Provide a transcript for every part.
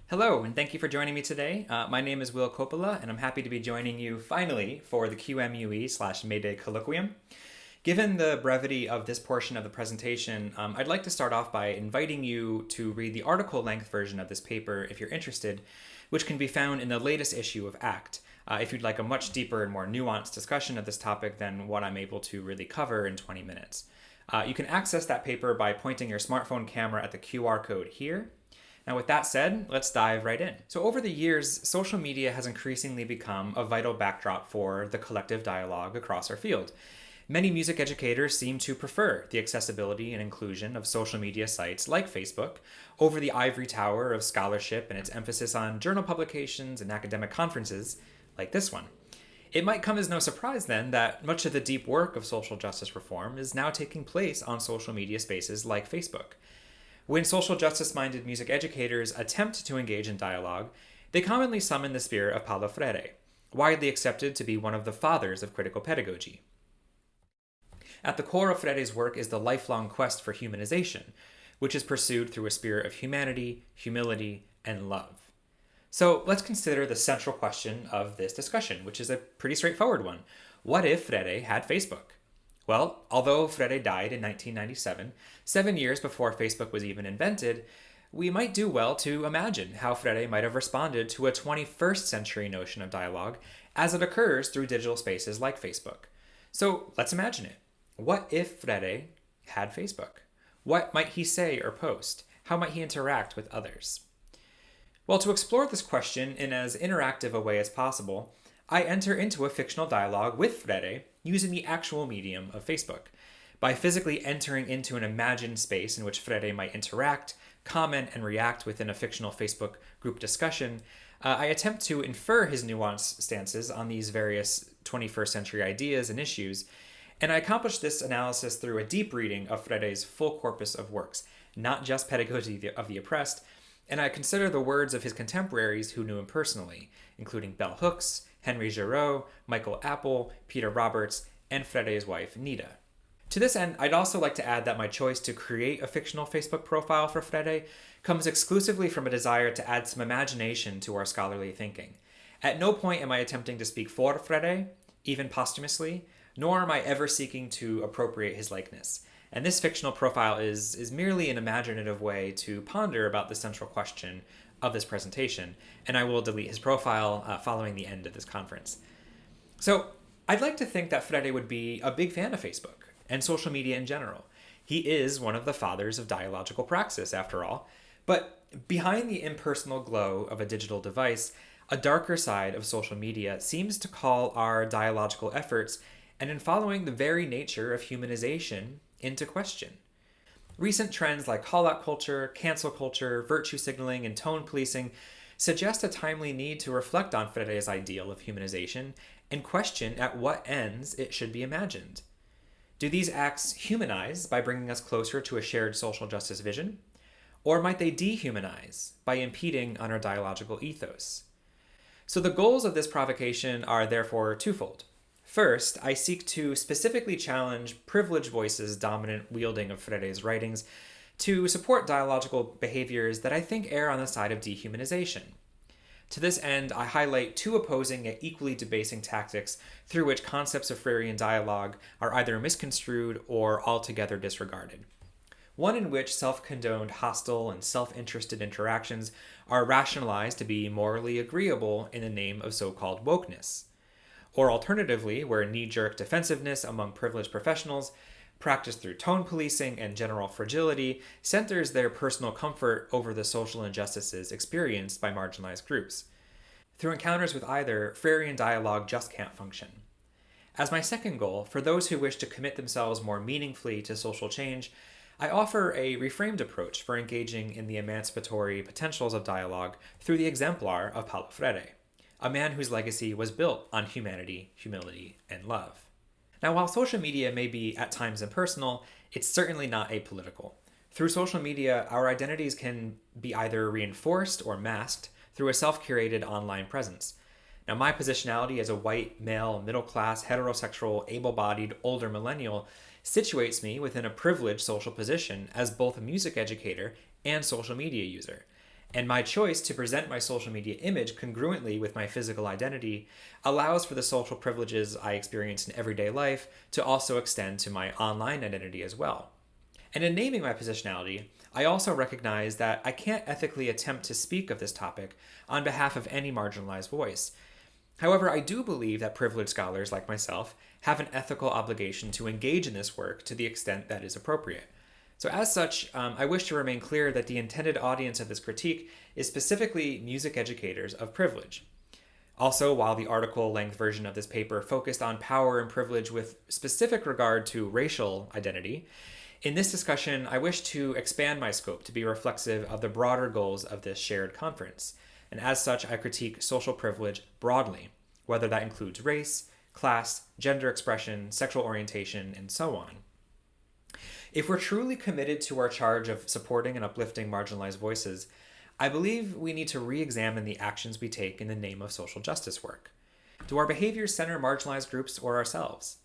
Hello, and thank you for joining me today. My name is Will Coppola, and I'm happy to be joining you finally for the QMUE/MayDay Colloquium. Given the brevity of this portion of the presentation, I'd like to start off by inviting you to read the article-length version of this paper if you're interested, which can be found in the latest issue of ACT, if you'd like a much deeper and more nuanced discussion of this topic than what I'm able to really cover in 20 minutes. You can access that paper by pointing your smartphone camera at the QR code here. Now, with that said, let's dive right in. So over the years, social media has increasingly become a vital backdrop for the collective dialogue across our field. Many music educators seem to prefer the accessibility and inclusion of social media sites like Facebook over the ivory tower of scholarship and its emphasis on journal publications and academic conferences like this one. It might come as no surprise then that much of the deep work of social justice reform is now taking place on social media spaces like Facebook. When social justice-minded music educators attempt to engage in dialogue, they commonly summon the spirit of Paulo Freire, widely accepted to be one of the fathers of critical pedagogy. At the core of Freire's work is the lifelong quest for humanization, which is pursued through a spirit of humanity, humility, and love. So let's consider the central question of this discussion, which is a pretty straightforward one. What if Freire had Facebook? Well, although Freire died in 1997, 7 years before Facebook was even invented, we might do well to imagine how Freire might have responded to a 21st century notion of dialogue as it occurs through digital spaces like Facebook. So let's imagine it. What if Freire had Facebook? What might he say or post? How might he interact with others? Well, to explore this question in as interactive a way as possible, I enter into a fictional dialogue with Freire using the actual medium of Facebook. By physically entering into an imagined space in which Freire might interact, comment, and react within a fictional Facebook group discussion, I attempt to infer his nuanced stances on these various 21st century ideas and issues, and I accomplish this analysis through a deep reading of Freire's full corpus of works, not just Pedagogy of the Oppressed, and I consider the words of his contemporaries who knew him personally, including Bell Hooks, Henry Giraud, Michael Apple, Peter Roberts, and Freire's wife, Nida. To this end, I'd also like to add that my choice to create a fictional Facebook profile for Freire comes exclusively from a desire to add some imagination to our scholarly thinking. At no point am I attempting to speak for Freire, even posthumously, nor am I ever seeking to appropriate his likeness. And this fictional profile is merely an imaginative way to ponder about the central question of this presentation, and I will delete his profile following the end of this conference. So I'd like to think that Freire would be a big fan of Facebook and social media in general. He is one of the fathers of dialogical praxis, after all, but behind the impersonal glow of a digital device, a darker side of social media seems to call our dialogical efforts and in following the very nature of humanization into question. Recent trends like call-out culture, cancel culture, virtue signaling, and tone policing suggest a timely need to reflect on Freire's ideal of humanization and question at what ends it should be imagined. Do these acts humanize by bringing us closer to a shared social justice vision? Or might they dehumanize by impeding on our dialogical ethos? So the goals of this provocation are therefore twofold. First, I seek to specifically challenge privileged voices' dominant wielding of Freire's writings to support dialogical behaviors that I think err on the side of dehumanization. To this end, I highlight two opposing yet equally debasing tactics through which concepts of Freirean dialogue are either misconstrued or altogether disregarded. One in which self-condoned, hostile, and self-interested interactions are rationalized to be morally agreeable in the name of so-called wokeness. Or alternatively, where knee-jerk defensiveness among privileged professionals, practiced through tone policing and general fragility, centers their personal comfort over the social injustices experienced by marginalized groups. Through encounters with either, Freirean dialogue just can't function. As my second goal, for those who wish to commit themselves more meaningfully to social change, I offer a reframed approach for engaging in the emancipatory potentials of dialogue through the exemplar of Paulo Freire, a man whose legacy was built on humanity, humility, and love. Now, while social media may be at times impersonal, it's certainly not apolitical. Through social media, our identities can be either reinforced or masked through a self-curated online presence. Now, my positionality as a white, male, middle-class, heterosexual, able-bodied, older millennial situates me within a privileged social position as both a music educator and social media user. And my choice to present my social media image congruently with my physical identity allows for the social privileges I experience in everyday life to also extend to my online identity as well. And in naming my positionality, I also recognize that I can't ethically attempt to speak of this topic on behalf of any marginalized voice. However, I do believe that privileged scholars like myself have an ethical obligation to engage in this work to the extent that is appropriate. So as such, I wish to remain clear that the intended audience of this critique is specifically music educators of privilege. Also, while the article-length version of this paper focused on power and privilege with specific regard to racial identity, in this discussion, I wish to expand my scope to be reflexive of the broader goals of this shared conference. And as such, I critique social privilege broadly, whether that includes race, class, gender expression, sexual orientation, and so on. If we're truly committed to our charge of supporting and uplifting marginalized voices, I believe we need to re-examine the actions we take in the name of social justice work. Do our behaviors center marginalized groups or ourselves?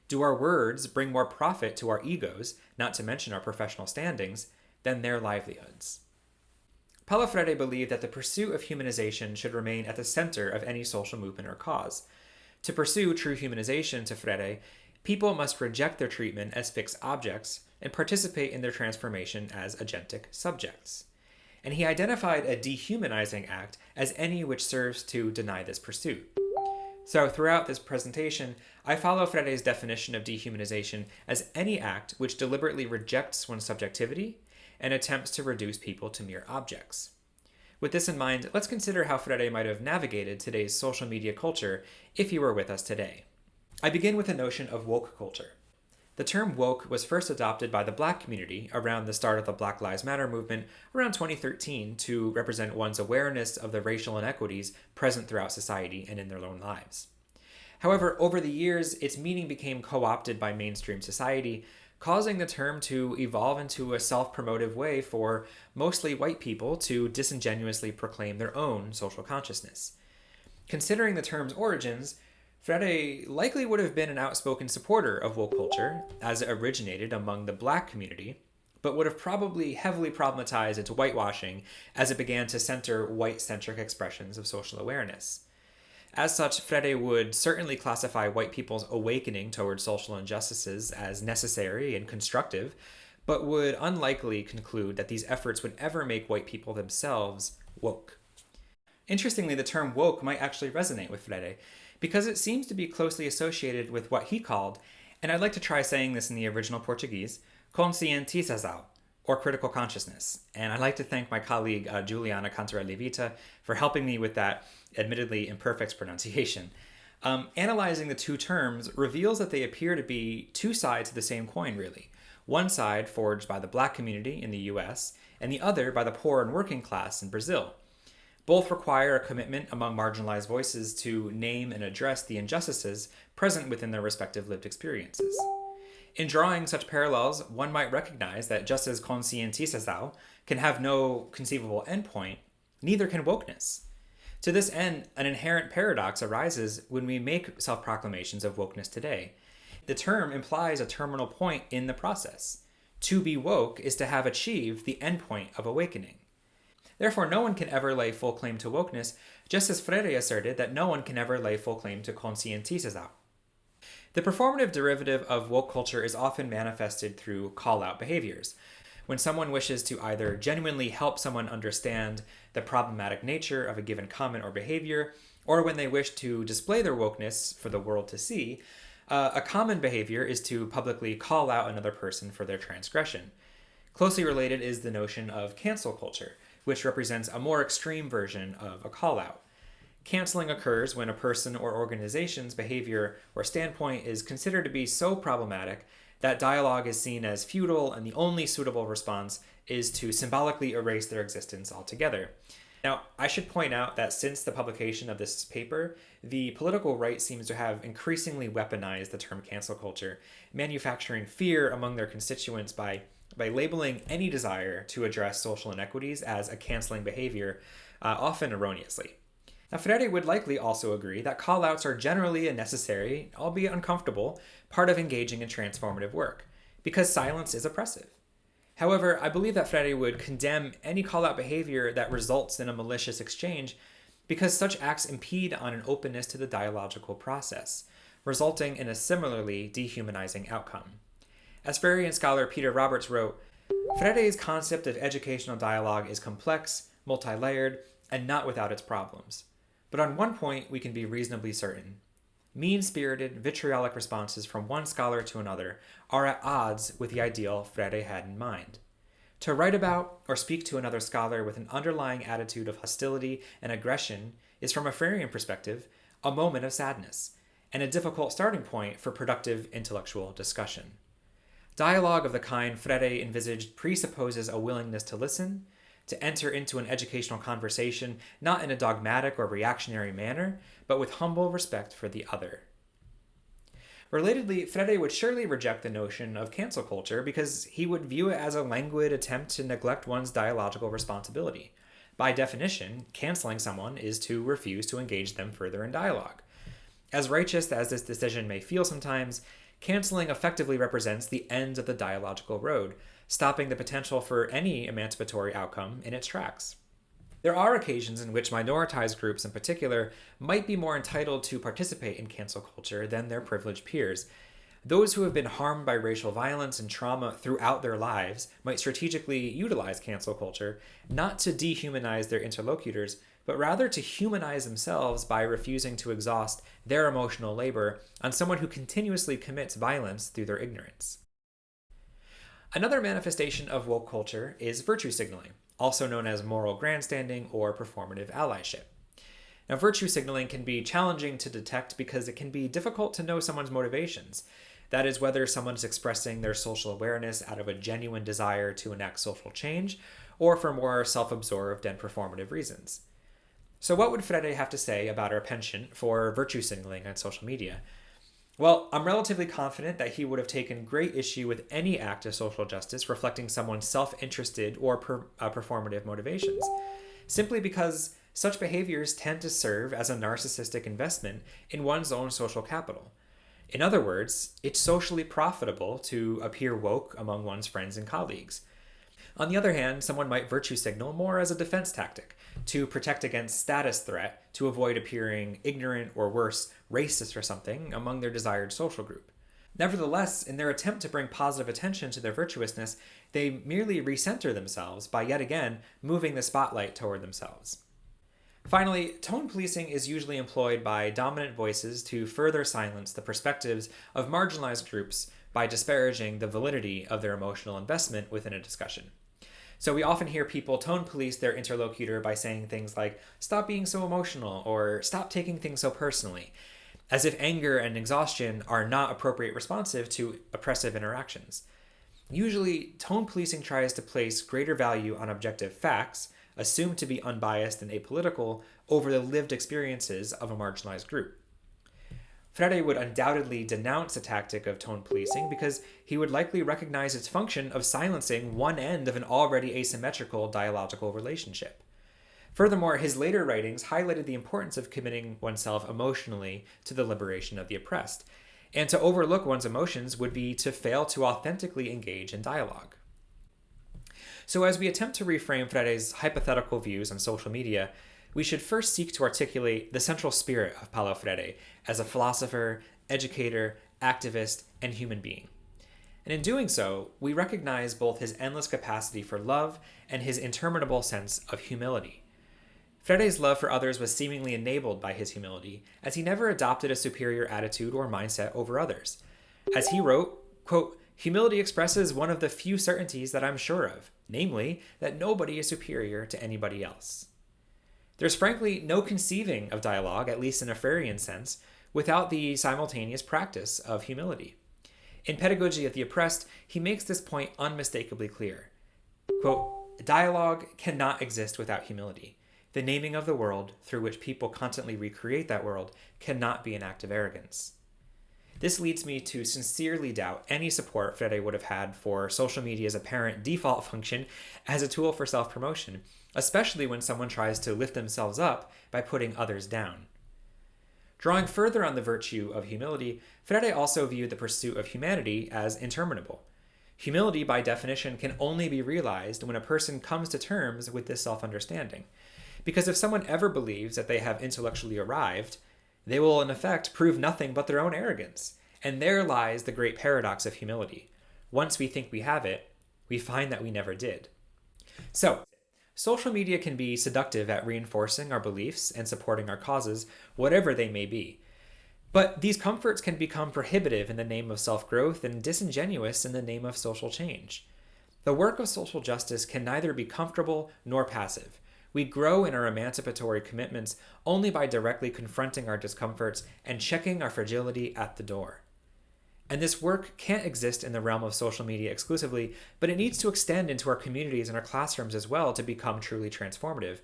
Do our words bring more profit to our egos, not to mention our professional standings, than their livelihoods? Paulo Freire believed that the pursuit of humanization should remain at the center of any social movement or cause. To pursue true humanization, to Freire, people must reject their treatment as fixed objects and participate in their transformation as agentic subjects. And he identified a dehumanizing act as any which serves to deny this pursuit. So throughout this presentation, I follow Freire's definition of dehumanization as any act which deliberately rejects one's subjectivity and attempts to reduce people to mere objects. With this in mind, let's consider how Freire might have navigated today's social media culture if he were with us today. I begin with the notion of woke culture. The term woke was first adopted by the Black community around the start of the Black Lives Matter movement around 2013 to represent one's awareness of the racial inequities present throughout society and in their own lives. However, over the years, its meaning became co-opted by mainstream society, causing the term to evolve into a self-promotive way for mostly white people to disingenuously proclaim their own social consciousness. Considering the term's origins, Freire likely would have been an outspoken supporter of woke culture, as it originated among the Black community, but would have probably heavily problematized its whitewashing as it began to center white-centric expressions of social awareness. As such, Freire would certainly classify white people's awakening towards social injustices as necessary and constructive, but would unlikely conclude that these efforts would ever make white people themselves woke. Interestingly, the term woke might actually resonate with Freire, because it seems to be closely associated with what he called, and I'd like to try saying this in the original Portuguese, conscientização, or critical consciousness. And I'd like to thank my colleague Juliana Cantora-Levita for helping me with that admittedly imperfect pronunciation. Analyzing the two terms reveals that they appear to be two sides of the same coin, really. One side forged by the Black community in the US, and the other by the poor and working class in Brazil. Both require a commitment among marginalized voices to name and address the injustices present within their respective lived experiences. In drawing such parallels, one might recognize that just as conscientização can have no conceivable endpoint, neither can wokeness. To this end, an inherent paradox arises when we make self-proclamations of wokeness today. The term implies a terminal point in the process. To be woke is to have achieved the endpoint of awakening. Therefore, no one can ever lay full claim to wokeness, just as Freire asserted that no one can ever lay full claim to conscientização. The performative derivative of woke culture is often manifested through call-out behaviors. When someone wishes to either genuinely help someone understand the problematic nature of a given comment or behavior, or when they wish to display their wokeness for the world to see, a common behavior is to publicly call out another person for their transgression. Closely related is the notion of cancel culture, which represents a more extreme version of a call-out. Canceling occurs when a person or organization's behavior or standpoint is considered to be so problematic that dialogue is seen as futile and the only suitable response is to symbolically erase their existence altogether. Now, I should point out that since the publication of this paper, the political right seems to have increasingly weaponized the term cancel culture, manufacturing fear among their constituents by labeling any desire to address social inequities as a canceling behavior, often erroneously. Now, Freire would likely also agree that call-outs are generally a necessary, albeit uncomfortable, part of engaging in transformative work, because silence is oppressive. However, I believe that Freire would condemn any call-out behavior that results in a malicious exchange because such acts impede on an openness to the dialogical process, resulting in a similarly dehumanizing outcome. As Freirean scholar Peter Roberts wrote, Freire's concept of educational dialogue is complex, multi-layered, and not without its problems. But on one point we can be reasonably certain. Mean-spirited, vitriolic responses from one scholar to another are at odds with the ideal Freire had in mind. To write about or speak to another scholar with an underlying attitude of hostility and aggression is, from a Freirean perspective, a moment of sadness, and a difficult starting point for productive intellectual discussion. Dialogue of the kind Freire envisaged presupposes a willingness to listen, to enter into an educational conversation not in a dogmatic or reactionary manner, but with humble respect for the other. Relatedly, Freire would surely reject the notion of cancel culture because he would view it as a languid attempt to neglect one's dialogical responsibility. By definition, canceling someone is to refuse to engage them further in dialogue. As righteous as this decision may feel sometimes, canceling effectively represents the end of the dialogical road, stopping the potential for any emancipatory outcome in its tracks. There are occasions in which minoritized groups in particular might be more entitled to participate in cancel culture than their privileged peers. Those who have been harmed by racial violence and trauma throughout their lives might strategically utilize cancel culture, not to dehumanize their interlocutors, but rather to humanize themselves by refusing to exhaust their emotional labor on someone who continuously commits violence through their ignorance. Another manifestation of woke culture is virtue signaling, also known as moral grandstanding or performative allyship. Now, virtue signaling can be challenging to detect because it can be difficult to know someone's motivations. That is, whether someone's expressing their social awareness out of a genuine desire to enact social change or for more self-absorbed and performative reasons. So what would Freire have to say about our penchant for virtue signaling on social media? Well, I'm relatively confident that he would have taken great issue with any act of social justice reflecting someone's self-interested or performative motivations, simply because such behaviors tend to serve as a narcissistic investment in one's own social capital. In other words, it's socially profitable to appear woke among one's friends and colleagues. On the other hand, someone might virtue signal more as a defense tactic, to protect against status threat, to avoid appearing ignorant or worse, racist or something among their desired social group. Nevertheless, in their attempt to bring positive attention to their virtuousness, they merely recenter themselves by yet again moving the spotlight toward themselves. Finally, tone policing is usually employed by dominant voices to further silence the perspectives of marginalized groups by disparaging the validity of their emotional investment within a discussion. So we often hear people tone police their interlocutor by saying things like, "Stop being so emotional," or "Stop taking things so personally," as if anger and exhaustion are not appropriate responsive to oppressive interactions. Usually, tone policing tries to place greater value on objective facts, assumed to be unbiased and apolitical, over the lived experiences of a marginalized group. Freire would undoubtedly denounce the tactic of tone policing because he would likely recognize its function of silencing one end of an already asymmetrical dialogical relationship. Furthermore, his later writings highlighted the importance of committing oneself emotionally to the liberation of the oppressed, and to overlook one's emotions would be to fail to authentically engage in dialogue. So as we attempt to reframe Freire's hypothetical views on social media, we should first seek to articulate the central spirit of Paulo Freire as a philosopher, educator, activist, and human being. And in doing so, we recognize both his endless capacity for love and his interminable sense of humility. Freire's love for others was seemingly enabled by his humility, as he never adopted a superior attitude or mindset over others. As he wrote, quote, "Humility expresses one of the few certainties that I'm sure of, namely, that nobody is superior to anybody else." There's frankly no conceiving of dialogue, at least in a Freirean sense, without the simultaneous practice of humility. In Pedagogy of the Oppressed, he makes this point unmistakably clear. Quote, "Dialogue cannot exist without humility. The naming of the world, through which people constantly recreate that world, cannot be an act of arrogance." This leads me to sincerely doubt any support Freire would have had for social media's apparent default function as a tool for self-promotion, especially when someone tries to lift themselves up by putting others down. Drawing further on the virtue of humility, Freire also viewed the pursuit of humanity as interminable. Humility, by definition, can only be realized when a person comes to terms with this self-understanding. Because if someone ever believes that they have intellectually arrived, they will in effect prove nothing but their own arrogance. And there lies the great paradox of humility. Once we think we have it, we find that we never did. So, social media can be seductive at reinforcing our beliefs and supporting our causes, whatever they may be. But these comforts can become prohibitive in the name of self-growth and disingenuous in the name of social change. The work of social justice can neither be comfortable nor passive. We grow in our emancipatory commitments only by directly confronting our discomforts and checking our fragility at the door. And this work can't exist in the realm of social media exclusively, but it needs to extend into our communities and our classrooms as well to become truly transformative.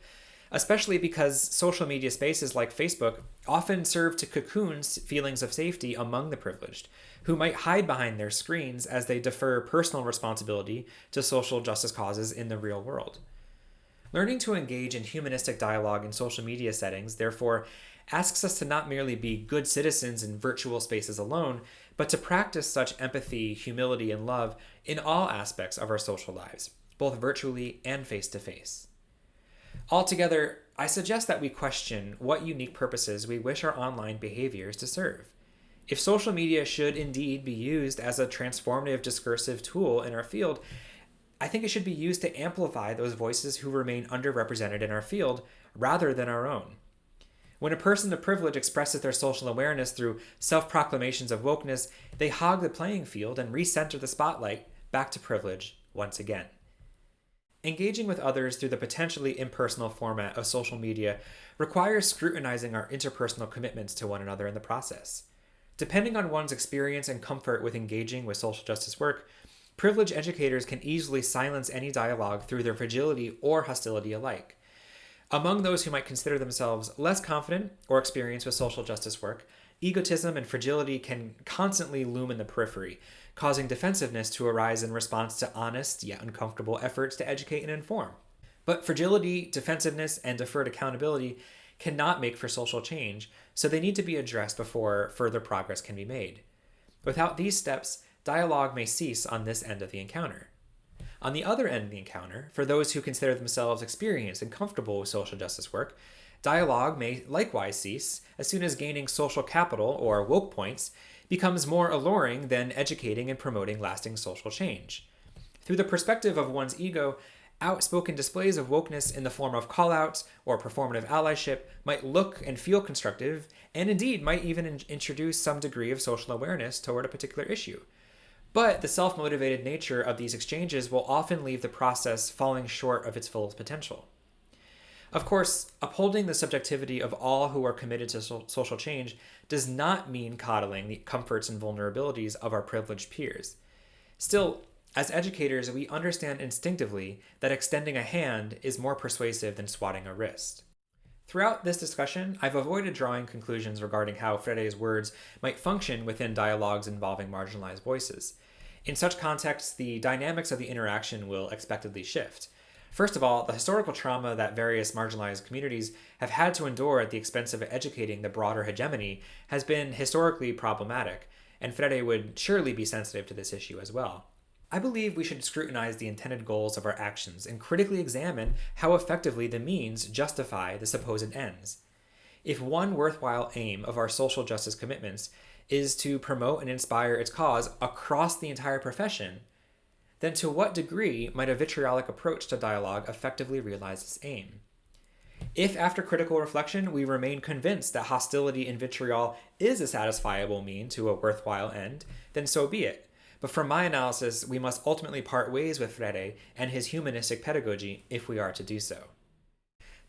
Especially because social media spaces like Facebook often serve to cocoon feelings of safety among the privileged, who might hide behind their screens as they defer personal responsibility to social justice causes in the real world. Learning to engage in humanistic dialogue in social media settings, therefore, asks us to not merely be good citizens in virtual spaces alone, but to practice such empathy, humility, and love in all aspects of our social lives, both virtually and face-to-face. Altogether, I suggest that we question what unique purposes we wish our online behaviors to serve. If social media should indeed be used as a transformative discursive tool in our field, I think it should be used to amplify those voices who remain underrepresented in our field rather than our own. When a person of privilege expresses their social awareness through self-proclamations of wokeness, they hog the playing field and recenter the spotlight back to privilege once again. Engaging with others through the potentially impersonal format of social media requires scrutinizing our interpersonal commitments to one another in the process. Depending on one's experience and comfort with engaging with social justice work, privileged educators can easily silence any dialogue through their fragility or hostility alike. Among those who might consider themselves less confident or experienced with social justice work, egotism and fragility can constantly loom in the periphery, causing defensiveness to arise in response to honest yet uncomfortable efforts to educate and inform. But fragility, defensiveness, and deferred accountability cannot make for social change, so they need to be addressed before further progress can be made. Without these steps, dialogue may cease on this end of the encounter. On the other end of the encounter, for those who consider themselves experienced and comfortable with social justice work, dialogue may likewise cease as soon as gaining social capital, or woke points, becomes more alluring than educating and promoting lasting social change. Through the perspective of one's ego, outspoken displays of wokeness in the form of callouts or performative allyship might look and feel constructive, and indeed might even introduce some degree of social awareness toward a particular issue. But the self-motivated nature of these exchanges will often leave the process falling short of its full potential. Of course, upholding the subjectivity of all who are committed to social change does not mean coddling the comforts and vulnerabilities of our privileged peers. Still, as educators, we understand instinctively that extending a hand is more persuasive than swatting a wrist. Throughout this discussion, I've avoided drawing conclusions regarding how Freire's words might function within dialogues involving marginalized voices. In such contexts, the dynamics of the interaction will expectedly shift. First of all, the historical trauma that various marginalized communities have had to endure at the expense of educating the broader hegemony has been historically problematic, and Freire would surely be sensitive to this issue as well. I believe we should scrutinize the intended goals of our actions and critically examine how effectively the means justify the supposed ends. If one worthwhile aim of our social justice commitments is to promote and inspire its cause across the entire profession, then to what degree might a vitriolic approach to dialogue effectively realize this aim? If after critical reflection we remain convinced that hostility and vitriol is a satisfiable mean to a worthwhile end, then so be it. But from my analysis, we must ultimately part ways with Freire and his humanistic pedagogy if we are to do so.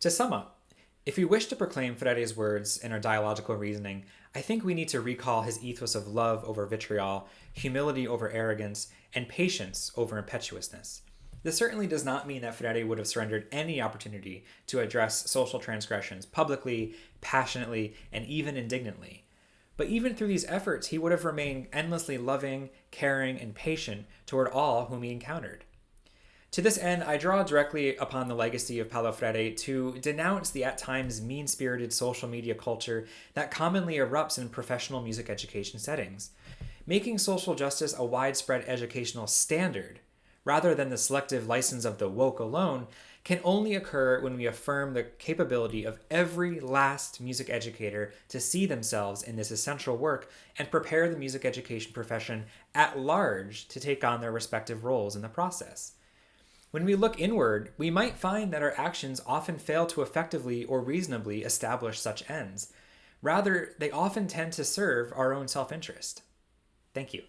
To sum up, if we wish to proclaim Freire's words in our dialogical reasoning, I think we need to recall his ethos of love over vitriol, humility over arrogance, and patience over impetuousness. This certainly does not mean that Freire would have surrendered any opportunity to address social transgressions publicly, passionately, and even indignantly. But even through these efforts, he would have remained endlessly loving, caring, and patient toward all whom he encountered. To this end, I draw directly upon the legacy of Paulo Freire to denounce the at times mean-spirited social media culture that commonly erupts in professional music education settings. Making social justice a widespread educational standard, rather than the selective license of the woke alone, can only occur when we affirm the capability of every last music educator to see themselves in this essential work and prepare the music education profession at large to take on their respective roles in the process. When we look inward, we might find that our actions often fail to effectively or reasonably establish such ends. Rather, they often tend to serve our own self-interest. Thank you.